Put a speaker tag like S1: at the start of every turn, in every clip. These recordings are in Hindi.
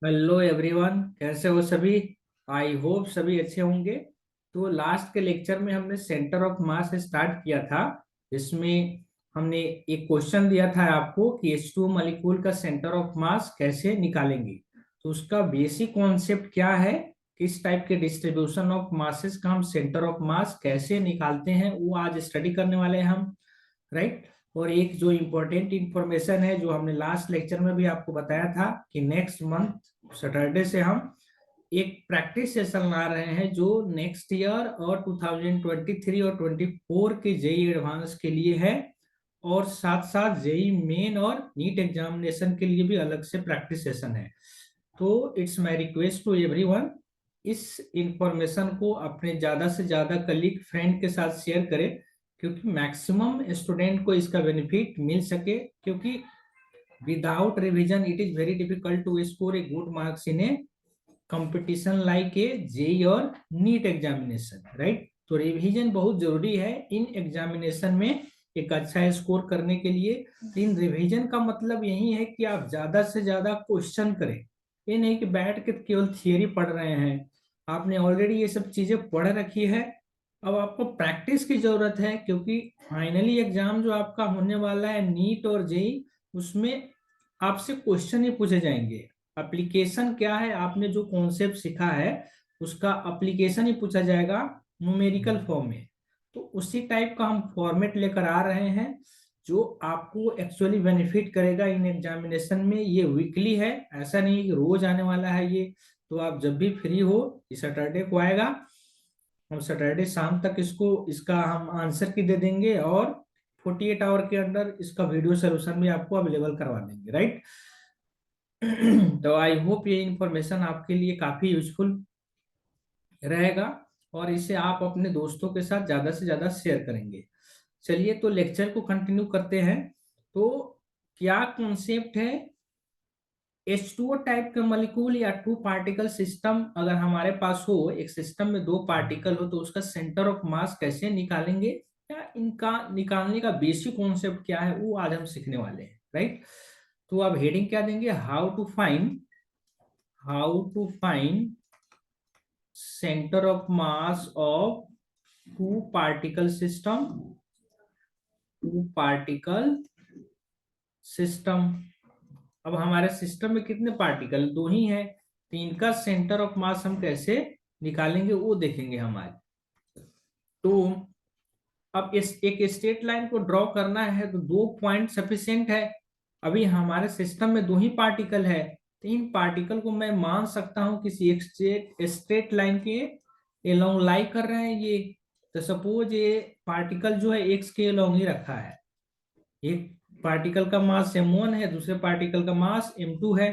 S1: हेलो एवरीवन, कैसे हो सभी। आई होप सभी अच्छे होंगे। तो लास्ट के लेक्चर में हमने सेंटर ऑफ मास स्टार्ट किया था, जिसमें हमने एक क्वेश्चन दिया था आपको कि H2 मॉलिक्यूल का सेंटर ऑफ मास कैसे निकालेंगे। तो उसका बेसिक कॉन्सेप्ट क्या है, किस टाइप के डिस्ट्रीब्यूशन ऑफ मासेस का हम सेंटर ऑफ मास कैसे निकालते हैं, वो आज स्टडी करने वाले हैं हम। राइट। और एक जो इम्पोर्टेंट इंफॉर्मेशन है जो हमने लास्ट लेक्चर में भी आपको बताया था कि नेक्स्ट मंथ सैटरडे से हम एक प्रैक्टिस सेशन ला रहे हैं जो नेक्स्ट ईयर और 2023 और 24 के जेई एडवांस के लिए है, और साथ साथ जेई मेन और नीट एग्जामिनेशन के लिए भी अलग से प्रैक्टिस सेशन है। तो it's my request to everyone, इस इंफॉर्मेशन को अपने ज्यादा से ज्यादा कलीग फ्रेंड के साथ शेयर करें, क्योंकि मैक्सिमम स्टूडेंट को इसका बेनिफिट मिल सके। क्योंकि without revision it is very difficult to score a good marks in a competition like a JEE और नीट एग्जामिनेशन। राइट। तो रिवीजन बहुत जरूरी है इन एग्जामिनेशन में एक अच्छा स्कोर करने के लिए। इन रिवीजन का मतलब यही है कि आप ज्यादा से ज्यादा क्वेश्चन करें। ये नहीं कि बैठ के केवल थियरी पढ़ रहे हैं। आपने ऑलरेडी ये सब चीजें पढ़ रखी है, अब आपको प्रैक्टिस की जरूरत है। क्योंकि फाइनली एग्जाम जो आपका होने वाला है नीट और जेई, उसमें आपसे क्वेश्चन ही पूछे जाएंगे। एप्लीकेशन क्या है, आपने जो कॉन्सेप्ट सीखा है उसका एप्लीकेशन ही पूछा जाएगा न्यूमेरिकल फॉर्म में। तो उसी टाइप का हम फॉर्मेट लेकर आ रहे हैं जो आपको एक्चुअली बेनिफिट करेगा इन एग्जामिनेशन में। ये वीकली है, ऐसा नहीं कि रोज आने वाला है ये। तो आप जब भी फ्री हो, इस सैटरडे को आएगा, हम सैटरडे शाम तक इसका हम आंसर की दे देंगे, और 48 आवर के अंदर इसका वीडियो सोल्यूशन भी आपको अवेलेबल करवा देंगे। राइट। तो आई होप ये इंफॉर्मेशन आपके लिए काफी यूजफुल रहेगा, और इसे आप अपने दोस्तों के साथ ज्यादा से ज्यादा शेयर करेंगे। चलिए तो लेक्चर को कंटिन्यू करते हैं। तो क्या कॉन्सेप्ट है, H2O टाइप के मॉलिक्यूल या टू पार्टिकल सिस्टम अगर हमारे पास हो, एक सिस्टम में दो पार्टिकल हो, तो उसका सेंटर ऑफ मास कैसे निकालेंगे, या इनका निकालने का बेसिक कॉन्सेप्ट क्या है, वो आज हम सीखने वाले हैं। राइट। तो आप हेडिंग क्या देंगे, how to find centre of mass of two particle system, two particle system. अब हमारे सिस्टम में कितने पार्टिकल, दो ही हैं, तो इनका सेंटर ऑफ मास हम कैसे निकालेंगे वो देखेंगे हम आज। तो अब इस एक स्ट्रेट लाइन को ड्रॉ करना है तो दो पॉइंट सफिशिएंट है। अभी हमारे सिस्टम में दो ही पार्टिकल है, तो इन पार्टिकल को मैं मान सकता हूं किसी एक स्ट्रेट लाइन के एलोंग लाई कर रहे हैं ये। तो सपोज ये पार्टिकल जो है एक्स के एलोंग ही रखा है। एक पार्टिकल का मास m1 है, दूसरे पार्टिकल का मास m2 है।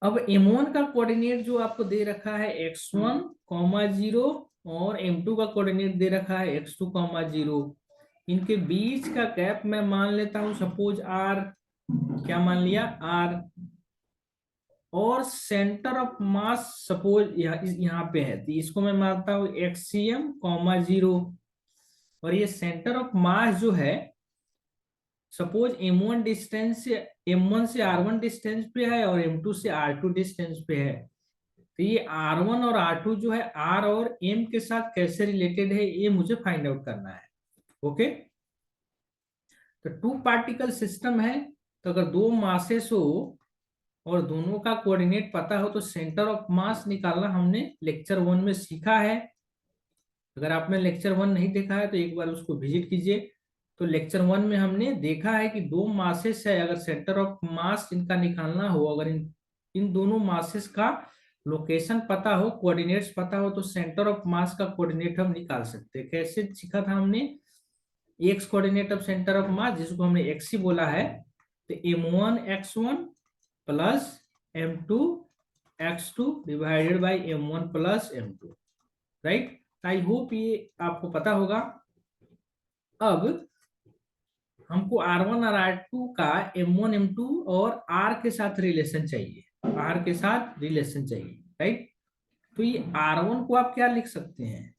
S1: अब m1 का कोऑर्डिनेट जो आपको दे रखा है x1 0, और m2 का कोऑर्डिनेट दे रखा है x2 0। इनके बीच का गैप मैं मान लेता हूं सपोज r, क्या मान लिया r। और सेंटर ऑफ मास सपोज यहाँ पे है, तो इसको मैं मानता हूं xcm 0। और ये सेंटर ऑफ मास जो है, सपोज m1 डिस्टेंस से, m1 से r1 डिस्टेंस पे है और m2 से r2 डिस्टेंस पे है। तो ये r1 और r2 जो है r और m के साथ कैसे रिलेटेड है, ये मुझे फाइंड आउट करना है। ओके। तो टू पार्टिकल सिस्टम है, तो अगर दो मासेस हो और दोनों का कोऑर्डिनेट पता हो, तो सेंटर ऑफ मास निकालना हमने लेक्चर 1 में सीखा है। अगर आपने लेक्चर 1 नहीं देखा है तो एक बार उसको विजिट कीजिए। तो लेक्चर 1 में हमने देखा है कि दो मासेस है, अगर सेंटर ऑफ मास इनका निकालना हो, अगर इन इन दोनों मासेस का लोकेशन पता हो, कोऑर्डिनेट्स पता हो, तो सेंटर ऑफ मास का कोऑर्डिनेट हम निकाल सकते हैं। कैसे सीखा था हमने, x coordinate of centre of मास जिसको हमने एक्स ही बोला है, तो m1 x1 plus m2 x2 divided by m1 plus m2। Right. I hope ये आपको पता होगा। अब हमको R1 और R2 का M1 M2 और R के साथ रिलेशन चाहिए, R के साथ रिलेशन चाहिए। राइट। तो ये R1 को आप क्या लिख सकते हैं,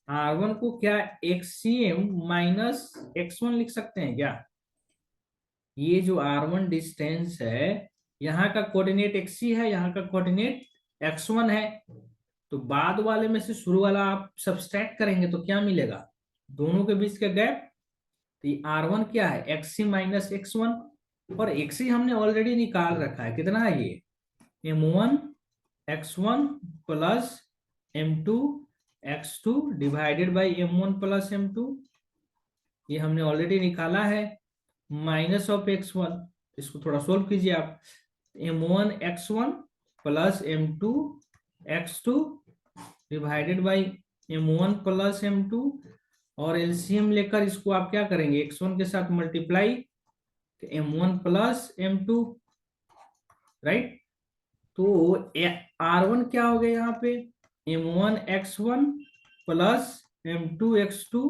S1: R1 को क्या XCM माइनस x1 लिख सकते हैं क्या। ये जो R1 डिस्टेंस है, यहाँ का कोऑर्डिनेट एक्सी है, यहाँ का कोऑर्डिनेट x1 है। तो बाद वाले में से शुरू वाला आप सब्सट्रैक्ट करेंगे तो क्या मिलेगा, दोनों के बीच का गैप। तो ये R1 क्या है, एक्सी माइनस x1, और एक्सी हमने ऑलरेडी निकाल रखा है, कितना है ये, m1 x1 plus m2 x2 divided by m1 plus m2, ये हमने ऑलरेडी निकाला है, माइनस ऑफ x1। इसको थोड़ा सोल्व कीजिए आप, m1 x1 plus m2 x2 divided by m1 plus m2, और एलसीएम लेकर इसको आप क्या करेंगे, x1 के साथ multiply, m1 plus m2, right. तो R1 क्या हो गया यहाँ पे, m1 x1 plus m2 x2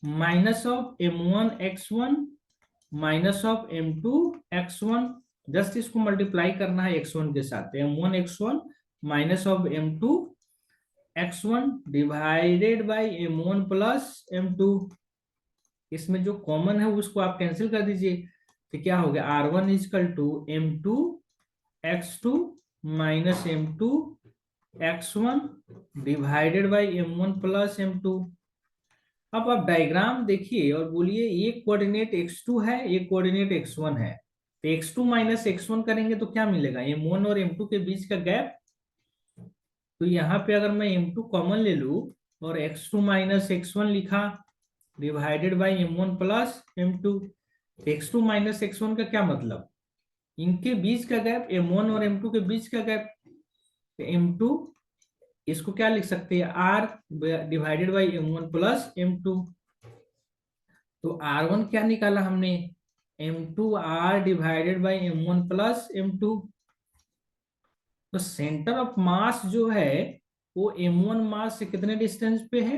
S1: minus of m1 x1 minus of m2 x1, just इसको मल्टीप्लाई करना है x1 के साथ, m1 x1 minus of m2 x1 divided by m1 plus m2। इसमें जो कॉमन है उसको आप कैंसिल कर दीजिए, तो क्या हो गया, R1 equal to m2 x2 minus m2 x1 divided by m1 plus m2। अब आप डायग्राम देखिए और बोलिए एक कोऑर्डिनेट x2 है, एक कोऑर्डिनेट x1 है, तो x2 माइनस x1 करेंगे तो क्या मिलेगा, m1 और m2 के बीच का गैप। तो यहाँ पे अगर मैं m2 कॉमन ले लूं और x2 माइनस x1 लिखा divided by m1 plus m2, x2 minus x1 का क्या मतलब, इनके बीच का गैप, m1 और m2 के बीच का गैप। m2 इसको क्या लिख सकते हैं, r divided by m1 plus m2। तो r1 क्या निकाला हमने, m2 r divided by m1 plus m2। तो सेंटर ऑफ मास जो है वो m1 मास से कितने डिस्टेंस पे है,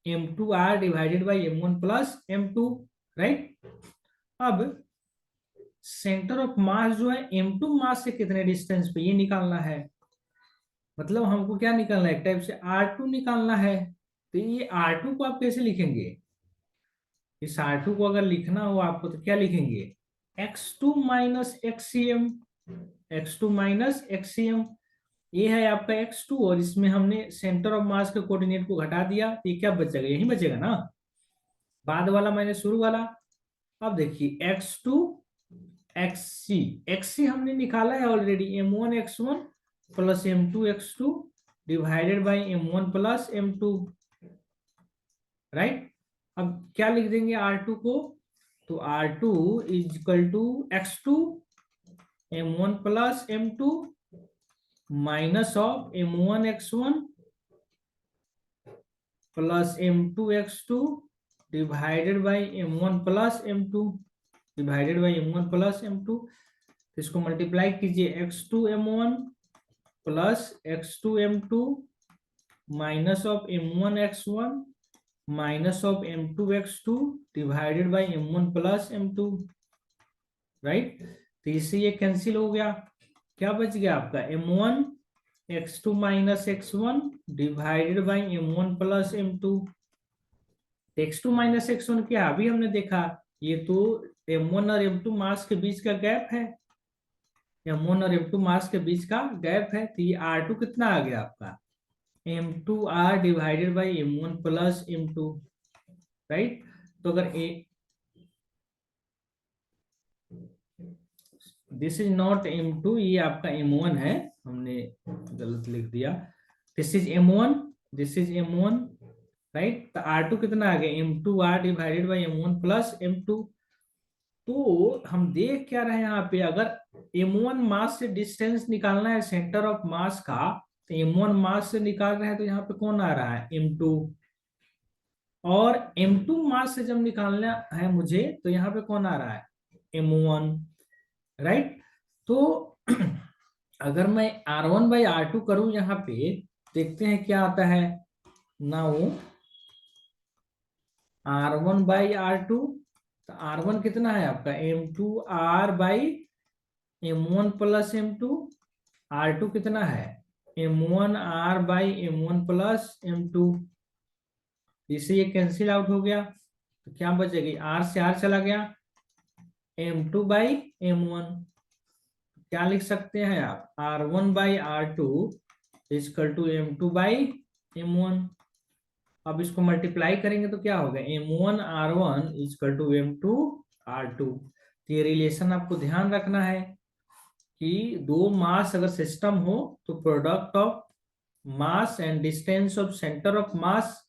S1: m2 r divided by m1 plus m2, right. अब सेंटर ऑफ मास जो है m2 मास से कितने डिस्टेंस पे, ये निकालना है। मतलब हमको क्या निकालना है, एक टाइप से R2 निकालना है। तो ये R2 को आप कैसे लिखेंगे, इस R2 को अगर लिखना हो आपको तो क्या लिखेंगे, x2 माइनस एक्सीएम, x2 माइनस एक्सीएम, ये है आपका x2, और इसमें हमने सेंटर ऑफ मास के कोऑर्डिनेट को घटा दिया, ये क्या बचेगा, यही बचेगा ना, बाद वाला माइनस शुरू वाला। अब देखिए x2 xc, xc हमने निकाला है already, m1 x1 plus m2 x2 divided by m1 plus m2, right. अब क्या लिख देंगे R2 को, तो R2 is equal to x2 m1 plus m2 minus of m1 x1 plus m2 x2 divided by m1 plus m2 divided by m1 plus m2। इसको मल्टीप्लाई कीजिए, x2 m1 plus x2 m2 minus of m1 x1 minus of m2 x2 divided by m1 plus m2, right. तो इससे ये कैंसिल हो गया, क्या बच गया आपका, m1 x2 minus x1 divided by m1 plus m2। x2 minus x1 क्या, अभी हमने देखा, ये तो m1 और m2 मास के बीच का गैप है, m1 और m2 मास के बीच का गैप है। तो ये R2 कितना आ गया आपका, m2r divided by m1 plus m2, right. तो अगर दिस इज नॉट m2, ये आपका m1 है, हमने गलत लिख दिया, this is m1, this is m1, right. तो R2 कितना आ गया, m2r divided by m1 plus m2। तो हम देख क्या रहे हैं यहाँ पे, अगर m1 मास से डिस्टेंस निकालना है सेंटर ऑफ मास का, तो m1 मास से निकाल रहे हैं, तो यहाँ पे कौन आ रहा है, m2, और m2 मास से जब निकालना है मुझे तो यहाँ पे कौन आ रहा है, m1, राइट। तो अगर मैं R1 बाई R2 करूं यहाँ पे, देखते हैं क्या आता है, नाउ R1 बाई R2, तो R1 कितना है आपका, m2r by m1 plus m2, R2 कितना है, m1r by m1 plus m2, इससे ये कैंसिल आउट हो गया, तो क्या बचेगी, r से r चला गया, m2 बाई m1, क्या लिख सकते हैं आप, R1/R2 इजकल टू M2/M1। अब इसको मल्टीप्लाई करेंगे तो क्या होगा, M1R1 इजकल टू M2R2। तो ये रिलेशन आपको ध्यान रखना है कि दो मास अगर सिस्टम हो तो product of mass and distance of centre of मास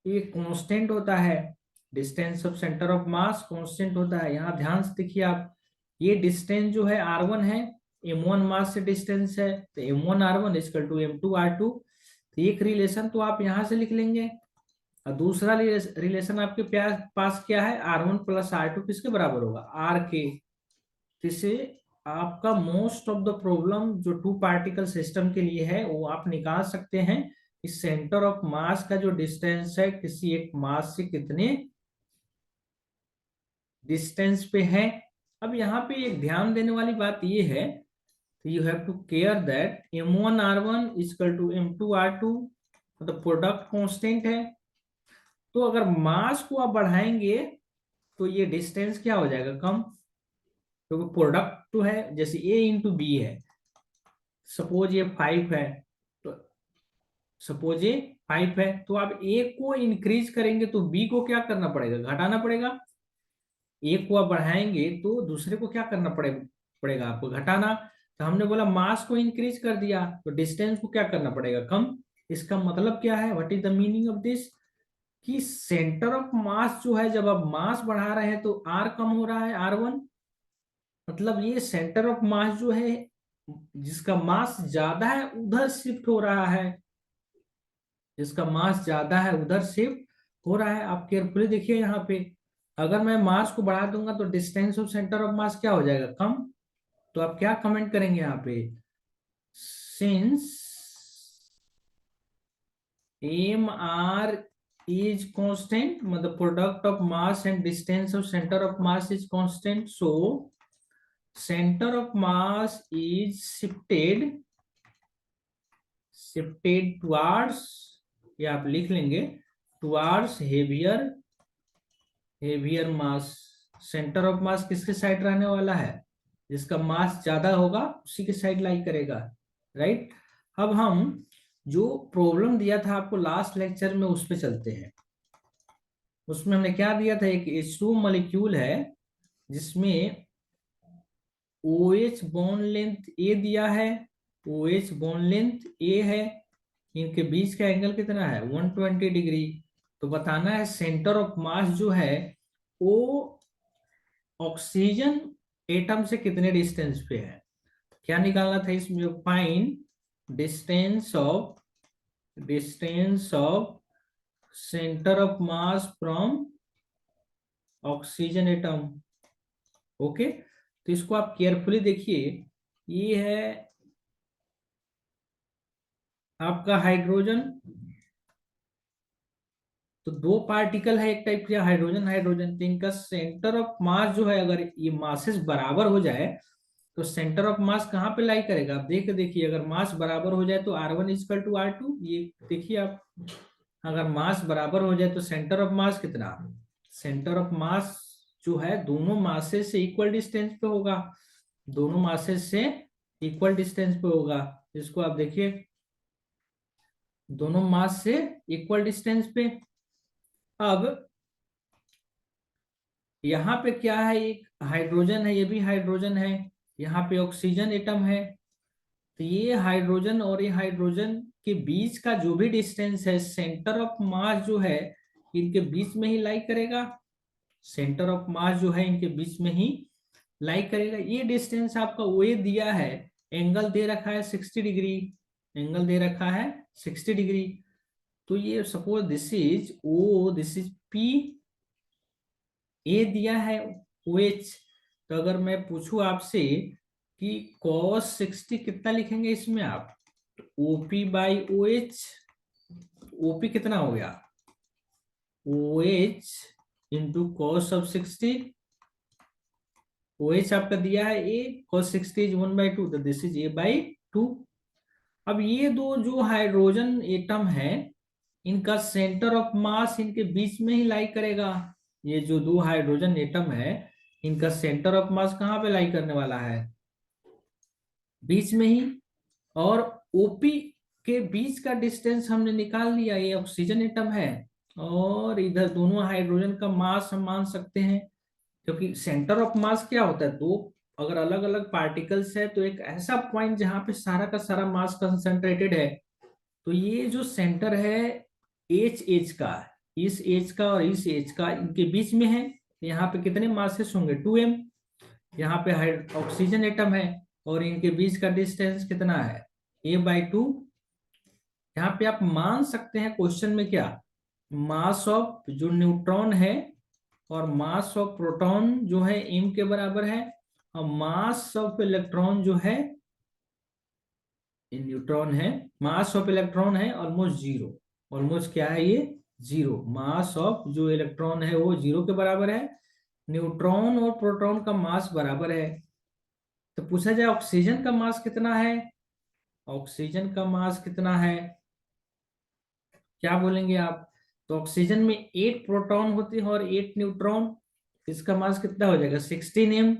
S1: ये कांस्टेंट होता है। Distance of centre of mass constant होता है। यहाँ ध्यान से देखिए आप, ये डिस्टेंस जो है R1 है, M1 मास से डिस्टेंस है, तो M1R1 इक्वल टू M2R2। तो एक रिलेशन तो आप यहाँ से लिख लेंगे, और दूसरा रिलेशन आपके पास क्या है, R1 + R2 किसके बराबर होगा, R के। जिससे आपका मोस्ट ऑफ द प्रॉब्लम जो टू पार्टिकल सिस्टम के लिए है वो आप निकाल सकते हैं। इस सेंटर ऑफ मास का जो डिस्टेंस है किसी एक मास से कितने डिस्टेंस पे है। अब यहाँ पे एक ध्यान देने वाली बात ये है, you have to care that M1R1 equal to M2R2 मतलब प्रोडक्ट कांस्टेंट है। तो अगर मास को आप बढ़ाएंगे तो ये डिस्टेंस क्या हो जाएगा, कम, क्योंकि तो प्रोडक्ट तो है, जैसे A × B है, सपोज ये 5 है, तो सपोज ये 5 है, तो आप A को इंक्रीज करेंगे तो B को क्या करना पड़ेगा, घटाना पड़ेगा। एक को आप बढ़ाएंगे तो दूसरे को क्या करना पड़ेगा आपको, घटाना। तो हमने बोला मास को इंक्रीज कर दिया तो डिस्टेंस को क्या करना पड़ेगा, कम। इसका मतलब क्या है, what is the meaning of this, कि सेंटर ऑफ मास जो है, जब आप मास बढ़ा रहे हैं तो R कम हो रहा है, R1। मतलब ये सेंटर ऑफ मास जो है, जिसका मास ज्यादा है उधर शिफ्ट हो रहा है, जिसका मास ज्यादा है उधर शिफ्ट हो रहा है। आप केयरफुली देखिए यहाँ पे, अगर मैं मास को बढ़ा दूंगा तो डिस्टेंस ऑफ सेंटर ऑफ मास क्या हो जाएगा, कम। तो आप क्या कमेंट करेंगे यहाँ पे, सिंस MR is constant, मतलब product of mass and distance of centre of mass is constant, so centre of mass is shifted towards, ये आप लिख लेंगे, towards heavier mass. Centre of मास किसके साइड रहने वाला है, जिसका मास ज्यादा होगा उसी के साइड लाई करेगा, राइट। अब हम जो प्रॉब्लम दिया था आपको लास्ट लेक्चर में उस पे चलते हैं। उसमें हमने क्या दिया था, एक H2 मॉलिक्यूल है जिसमें OH बॉन्ड लेंथ A दिया है, OH बॉन्ड लेंथ A है, इनके बीच का एंगल कितना है, 120 डिग्री। तो बताना है सेंटर ऑफ मास जो है वो ऑक्सीजन एटम से कितने डिस्टेंस पे है। क्या निकालना था इसमें, find distance of centre of mass from oxygen atom. Okay, तो इसको आप केयरफुली देखिए, ये है आपका हाइड्रोजन। तो दो पार्टिकल है, एक टाइप का हाइड्रोजन हाइड्रोजन, तो इनका सेंटर ऑफ मास जो है, अगर ये मासेस बराबर हो जाए तो सेंटर ऑफ मास कहाँ पे लाई करेगा, आप देखिए अगर मास बराबर हो जाए तो R1 इक्वल टू R2, ये देखिए आप, अगर मास बराबर हो जाए तो सेंटर ऑफ मास कितना, सेंटर ऑफ मास जो है दोनों मासेस से इक्वल डिस्टेंस पे होगा, दोनों मासेस से इक्वल डिस्टेंस पे होगा। इसको आप देखिए, दोनों मास से इक्वल डिस्टेंस पे। अब यहाँ पे क्या है, एक हाइड्रोजन है, ये भी हाइड्रोजन है, यहाँ पे ऑक्सीजन एटम है। तो ये हाइड्रोजन और ये हाइड्रोजन के बीच का जो भी डिस्टेंस है, सेंटर ऑफ मास जो है इनके बीच में ही लाई करेगा, सेंटर ऑफ मास जो है इनके बीच में ही लाई करेगा। ये डिस्टेंस आपका ओ ए दिया है, एंगल दे रखा है 60 डिग्री, एंगल दे रखा है 60 डिग्री। तो ये suppose this is O, this is P, ए दिया है OH। तो अगर मैं पूछूं आपसे कि cos 60 कितना लिखेंगे इसमें आप, तो OP/OH, OP कितना हो गया, OH into cos of 60, OH आपका दिया है A, cos 60 इज 1/2, तो दिस इज A/2। अब ये दो जो हाइड्रोजन एटम है इनका सेंटर ऑफ मास इनके बीच में ही लाई करेगा। ये जो दो हाइड्रोजन एटम है इनका सेंटर ऑफ मास कहाँ पे लाई करने वाला है, बीच में ही, और ओपी के बीच का डिस्टेंस हमने निकाल लिया, ये ऑक्सीजन एटम है, और इधर दोनों हाइड्रोजन का मास हम मान सकते हैं, क्योंकि सेंटर ऑफ मास क्या होता है, दो अगर अलग अलग पार्टिकल्स है तो एक ऐसा पॉइंट जहां पे सारा का सारा मास कंसंट्रेटेड है। तो ये जो सेंटर है एच एच का, इस एच का और इस एच का इनके बीच में है, यहाँ पे कितने मासेस होंगे, 2m। यहाँ पे ऑक्सीजन एटम है और इनके बीच का डिस्टेंस कितना है, a/2। यहाँ पे आप मान सकते हैं क्वेश्चन में क्या, मास ऑफ जो न्यूट्रॉन है और मास ऑफ प्रोटॉन जो है m के बराबर है, और मास ऑफ इलेक्ट्रॉन जो है, ये न्यूट्रॉन है, मास ऑफ इलेक्ट्रॉन है ऑलमोस्ट जीरो। ऑलमोस्ट क्या है ये, जीरो। मास ऑफ जो इलेक्ट्रॉन है वो जीरो के बराबर है, न्यूट्रॉन और प्रोटॉन का मास बराबर है। तो पूछा जाए ऑक्सीजन का मास कितना है, ऑक्सीजन का मास कितना है, क्या बोलेंगे आप। तो ऑक्सीजन में 8 प्रोटॉन होते हैं और 8 न्यूट्रॉन, इसका मास कितना हो जाएगा 16m,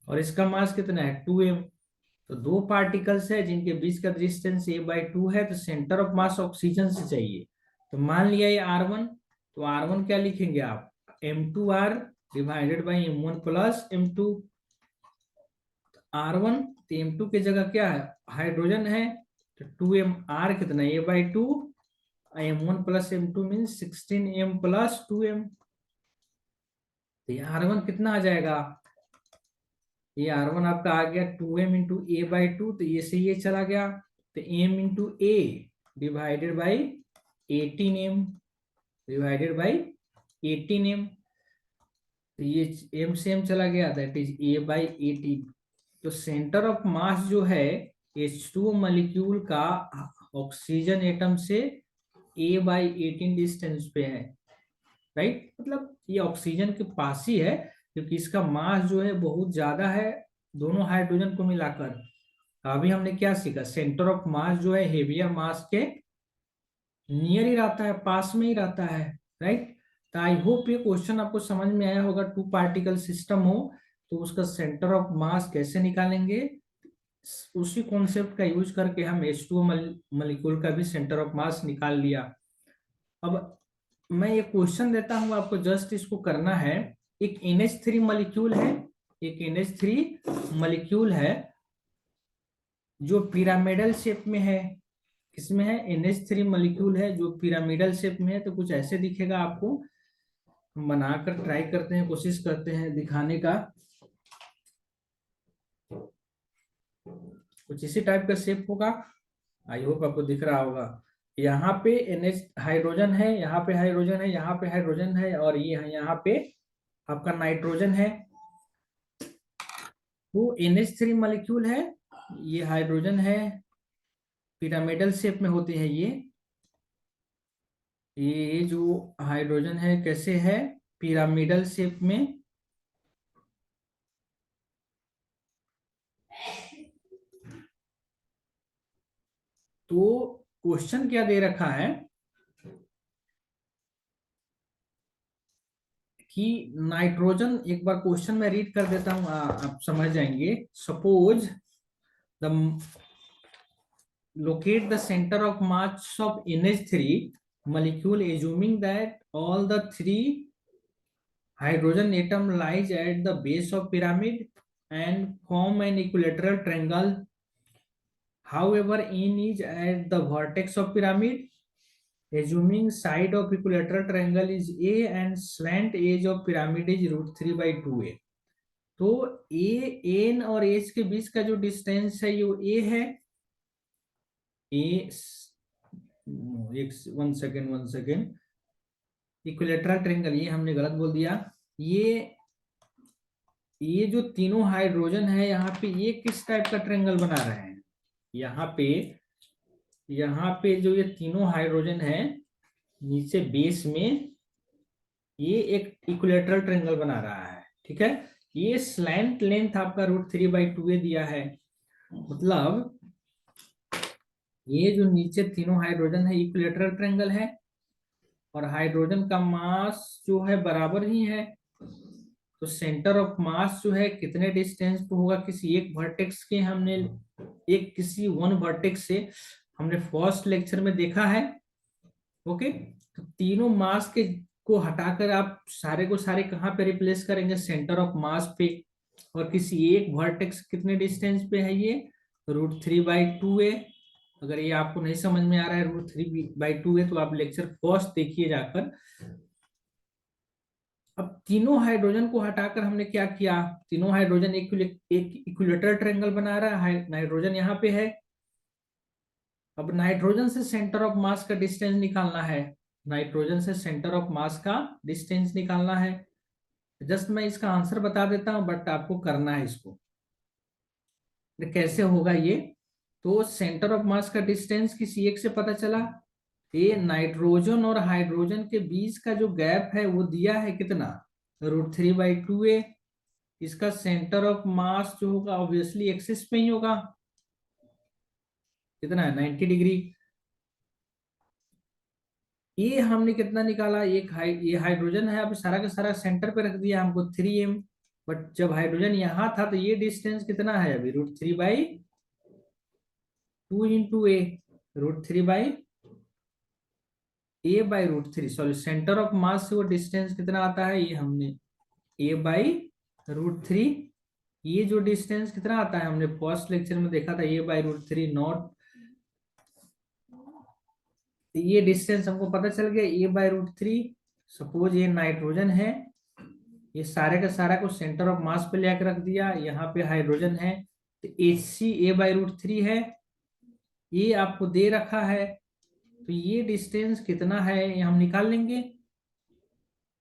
S1: और इसका मास कितना है 2m। तो दो पार्टिकल्स है जिनके बीच का डिस्टेंस a/2 है, तो सेंटर ऑफ मास ऑक्सीजन से चाहिए। तो मान लिया ये R1, तो R1 क्या लिखेंगे आप, m2r divided by m1 plus m2। R1 तो m2 की जगह क्या है, हाइड्रोजन है, तो 2m, r कितना a/2, m1 plus m2 means 16m plus 2m। तो ये R1 कितना आ जाएगा, ये R1 आपका आ गया 2m इंटू a/2, तो ये से ये चला गया, तो m into a divided by 18m, divided by 18m। तो ये m से m चला गया, दैट इज a/18। तो सेंटर ऑफ मास जो है H2 मॉलिक्यूल का ऑक्सीजन एटम से a/18 डिस्टेंस पे है, राइट। मतलब ये ऑक्सीजन के पास ही है, क्योंकि इसका मास जो है बहुत ज्यादा है दोनों हाइड्रोजन को मिलाकर। अभी हमने क्या सीखा, सेंटर ऑफ मास जो है हेवियर मास के नियर ही रहता है, पास में ही रहता है, राइट। तो आई होप ये क्वेश्चन आपको समझ में आया होगा। टू पार्टिकल सिस्टम हो तो उसका सेंटर ऑफ मास कैसे निकालेंगे, उसी कॉन्सेप्ट का यूज करके हम H2O मॉलिक्यूल का भी सेंटर ऑफ मास निकाल लिया। अब मैं ये क्वेश्चन देता हूं आपको, जस्ट इसको करना है। एक NH3 मॉलिक्यूल है, एक NH3 मॉलिक्यूल है जो पिरामिडल शेप में है। किसमें है, NH3 मॉलिक्यूल है जो पिरामिडल शेप में है। तो कुछ ऐसे दिखेगा आपको, हम बनाकर ट्राई करते हैं, कोशिश करते हैं दिखाने का। कुछ इसी टाइप का शेप होगा, आई होप आपको दिख रहा होगा। यहाँ पे NH हाइड्रोजन है, यहाँ पे हाइड्रोजन है, यहाँ पे हाइड्रोजन है, और ये है यहाँ पे आपका नाइट्रोजन है। वो NH3 मॉलिक्यूल है, ये हाइड्रोजन है, पिरामिडल शेप में होते हैं ये जो हाइड्रोजन है कैसे है, पिरामिडल शेप में। तो क्वेश्चन क्या दे रखा है कि नाइट्रोजन, एक बार क्वेश्चन में रीड कर देता हूं, आप समझ जाएंगे। Suppose the locate the center of mass of NH3 molecule, assuming that all the three hydrogen atom lies at the base of pyramid and form an equilateral triangle. However, N is at the vertex of pyramid. Assuming side of equilateral triangle is A and slant edge of pyramid is √3/2a। तो A, N और H के बीच का जो डिस्टेंस है ये A है। ए एक 1 सेकेंड इक्विलेटरल ट्रायंगल, ये हमने गलत बोल दिया। ये जो तीनों हाइड्रोजन है यहाँ पे, ये किस टाइप का ट्रायंगल बना रहे हैं, यहाँ पे जो ये तीनों हाइड्रोजन है नीचे बेस में, ये एक इक्विलेटरल ट्रायंगल बना रहा है, ठीक है। ये स्लैंट लेंथ आपका √3/2a दिया है। मतलब ये जो नीचे तीनों हाइड्रोजन है इक्विलेटरल ट्रायंगल है, और हाइड्रोजन का मास जो है बराबर ही है, तो सेंटर ऑफ मास जो है कितने डिस्टेंस पे होगा किसी एक वर्टेक्स के, हमने एक किसी वन वर्टेक्स से हमने फर्स्ट लेक्चर में देखा है। ओके, तो तीनों मास के को हटाकर आप सारे को सारे कहाँ पे रिप्लेस करेंगे, सेंटर ऑफ मास पे। और किसी एक वर्टेक्स कितने डिस्टेंस पे है ये, √3/2a। अगर ये आपको नहीं समझ में आ रहा है √3/2a, तो आप लेक्चर फर्स्ट देखिए जाकर। अब तीनों हाइड्रोजन को हटाकर हमने क्या किया, तीनों हाइड्रोजन एक इक्विलेटरल ट्रायंगल बना रहा है, नाइट्रोजन यहाँ पे है। अब नाइट्रोजन से सेंटर ऑफ मास का डिस्टेंस निकालना है, नाइट्रोजन से सेंटर ऑफ मास का डिस्टेंस निकालना है। जस्ट मैं इसका आंसर बता देता हूं, बट आपको करना है इसको। तो कैसे होगा ये, तो सेंटर ऑफ मास का डिस्टेंस किसी एक से पता चला, ये नाइट्रोजन और हाइड्रोजन के बीच का जो गैप है वो दिया है कितना, √3/2a। इसका सेंटर ऑफ मास जो होगा ऑब्वियसली एक्सिस पे ही होगा, कितना है 90 डिग्री। ये हमने कितना निकाला, ये हाइड्रोजन है, अब सारा का सारा सेंटर पे रख दिया हमको 3m। बट जब हाइड्रोजन यहाँ था तो ये डिस्टेंस कितना है अभी, √3/2 into A, √3/a/√3, sorry centre of मास से वो डिस्टेंस कितना आता है, ये हमने a/√3, ये जो डिस्टेंस कितना आता है हमने फर्स्ट लेक्चर में देखा था a/√3 नॉट। ये डिस्टेंस हमको पता चल गया a/√3। सपोज ये नाइट्रोजन है, ये सारे का सारा को सेंटर ऑफ मास पे लेकर रख दिया, यहाँ पे हाइड्रोजन है, तो Hc a/√3 है, ये आपको दे रखा है। तो ये डिस्टेंस कितना है ये हम निकाल लेंगे,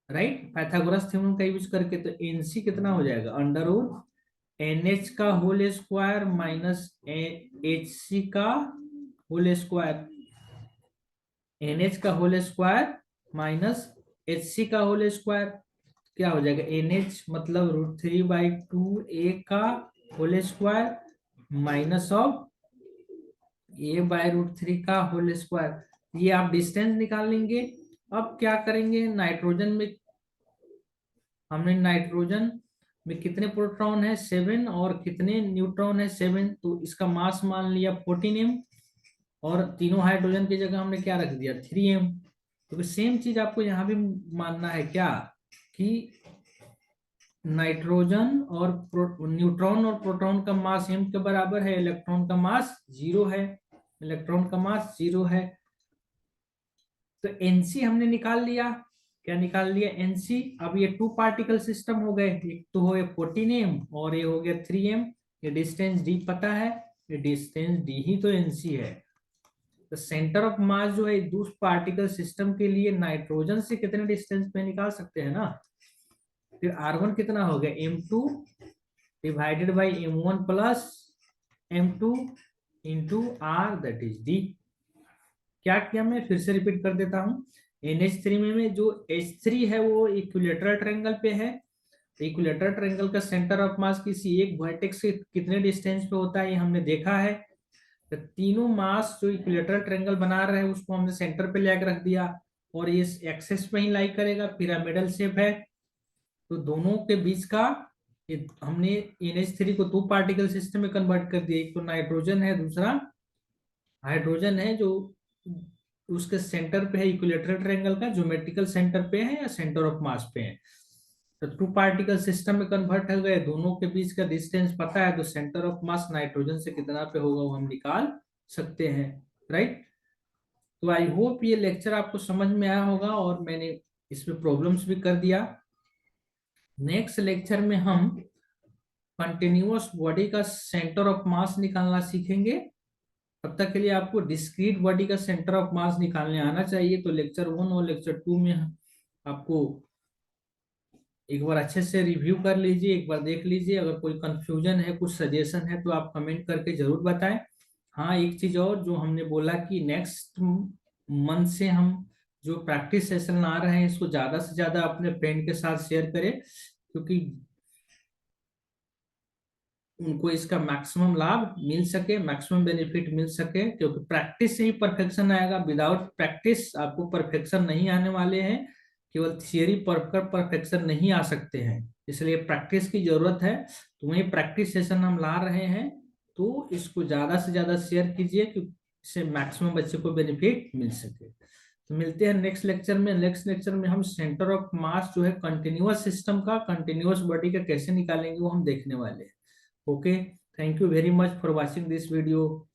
S1: राइट, पाइथागोरस थ्योरम का यूज करके। तो Nc कितना हो जाएगा, √NH का होल स्क्वायर माइनस HC का होल स्क्वायर, NH का होल स्क्वायर माइनस HC का होल स्क्वायर, क्या हो जाएगा, NH मतलब √3/2a का whole square minus of a/√3 का होल स्क्वायर। ये आप डिस्टेंस निकाल लेंगे। अब क्या करेंगे, नाइट्रोजन में हमने नाइट्रोजन में कितने प्रोटॉन है 7 और कितने न्यूट्रॉन है 7, तो इसका मास मान लिया 14m, और तीनों हाइड्रोजन की जगह हमने क्या रख दिया 3m। तो सेम चीज आपको यहाँ भी मानना है क्या, कि नाइट्रोजन और न्यूट्रॉन और प्रोटॉन का मास m के बराबर है, इलेक्ट्रॉन का मास 0 है, इलेक्ट्रॉन का मास 0 है। तो Nc हमने निकाल लिया, क्या निकाल लिया Nc। अब ये 2 पार्टिकल सिस्टम हो गए, एक तो हो गया 14m और ये हो गया 3m। ये डिस्टेंस d पता है, ये डिस्टेंस d ही तो Nc है। तो सेंटर ऑफ मास जो है 2 पार्टिकल सिस्टम के लिए नाइट्रोजन से कितने डिस्टेंस पे निकाल सकते हैं ना। फिर R1 कितना हो गया, m2 divided by m1 plus m2 into r, that is d। क्या किया, मैं फिर से रिपीट कर देता हूं। NH3 में जो H3 है वो इक्विलेटरल ट्रायंगल पे है, तो इक्विलेटरल ट्रायंगल का सेंटर ऑफ मास किसी एक वर्टेक्स से कितने डिस्टेंस पे होता है ये हमने देखा है। तो तीनों मास जो इक्विलेटरल ट्रायंगल बना रहे हैं उसको हमने सेंटर पे लेकर रख दिया, और ये एक्सेस पे ही लाई करेगा, पिरामिडल शेप है। तो दोनों के बीच का हमने NH3 को 2 पार्टिकल सिस्टम में कन्वर्ट कर दिया, एक तो नाइट्रोजन है, दूसरा हाइड्रोजन है, जो उसके सेंटर पे है इक्विलेटरल ट्रायंगल का, ज्योमेट्रिकल सेंटर पे है या सेंटर ऑफ मास पे है। तो 2 पार्टिकल सिस्टम में कन्वर्ट हो गए, दोनों के बीच का डिस्टेंस पता है, तो सेंटर ऑफ मास नाइट्रोजन से कितना पे होगा वो हम निकाल सकते हैं, राइट। तो आई होप ये लेक्चर आपको समझ में आया होगा, और मैंने इसमें प्रॉब्लम्स भी कर दिया। नेक्स्ट लेक्चर में हम कंटिन्यूअस बॉडी का सेंटर ऑफ मास निकालना सीखेंगे। तब तक के लिए आपको डिस्क्रीट बॉडी का सेंटर ऑफ मास निकालने आना चाहिए। तो लेक्चर 1 और लेक्चर 2 में आपको एक बार अच्छे से रिव्यू कर लीजिए, एक बार देख लीजिए। अगर कोई कंफ्यूजन है, कुछ सजेशन है, तो आप कमेंट करके जरूर बताएं। हाँ, एक चीज और जो हमने बोला कि नेक्स्ट मंथ से हम जो प्रैक्टिस सेशन आ रहे हैं इसको ज्यादा से ज्यादा अपने फ्रेंड के साथ शेयर करें, क्योंकि उनको इसका मैक्सिमम लाभ मिल सके, मैक्सिमम बेनिफिट मिल सके। क्योंकि प्रैक्टिस से ही परफेक्शन आएगा, विदाउट प्रैक्टिस आपको परफेक्शन नहीं आने वाले हैं। केवल थियरी पढ़कर परफेक्शन नहीं आ सकते हैं। इसलिए प्रैक्टिस की जरूरत है। तो वही प्रैक्टिस सेशन हम ला रहे हैं, तो इसको ज्यादा से ज्यादा शेयर कीजिए कि इससे मैक्सिमम बच्चे को बेनिफिट मिल सके। तो मिलते हैं नेक्स्ट लेक्चर में। नेक्स्ट लेक्चर में हम सेंटर ऑफ मास जो है कंटिन्यूअस सिस्टम का, कंटिन्यूअस बॉडी का कैसे निकालेंगे वो हम देखने वाले हैं। Okay, thank you very much for watching this video.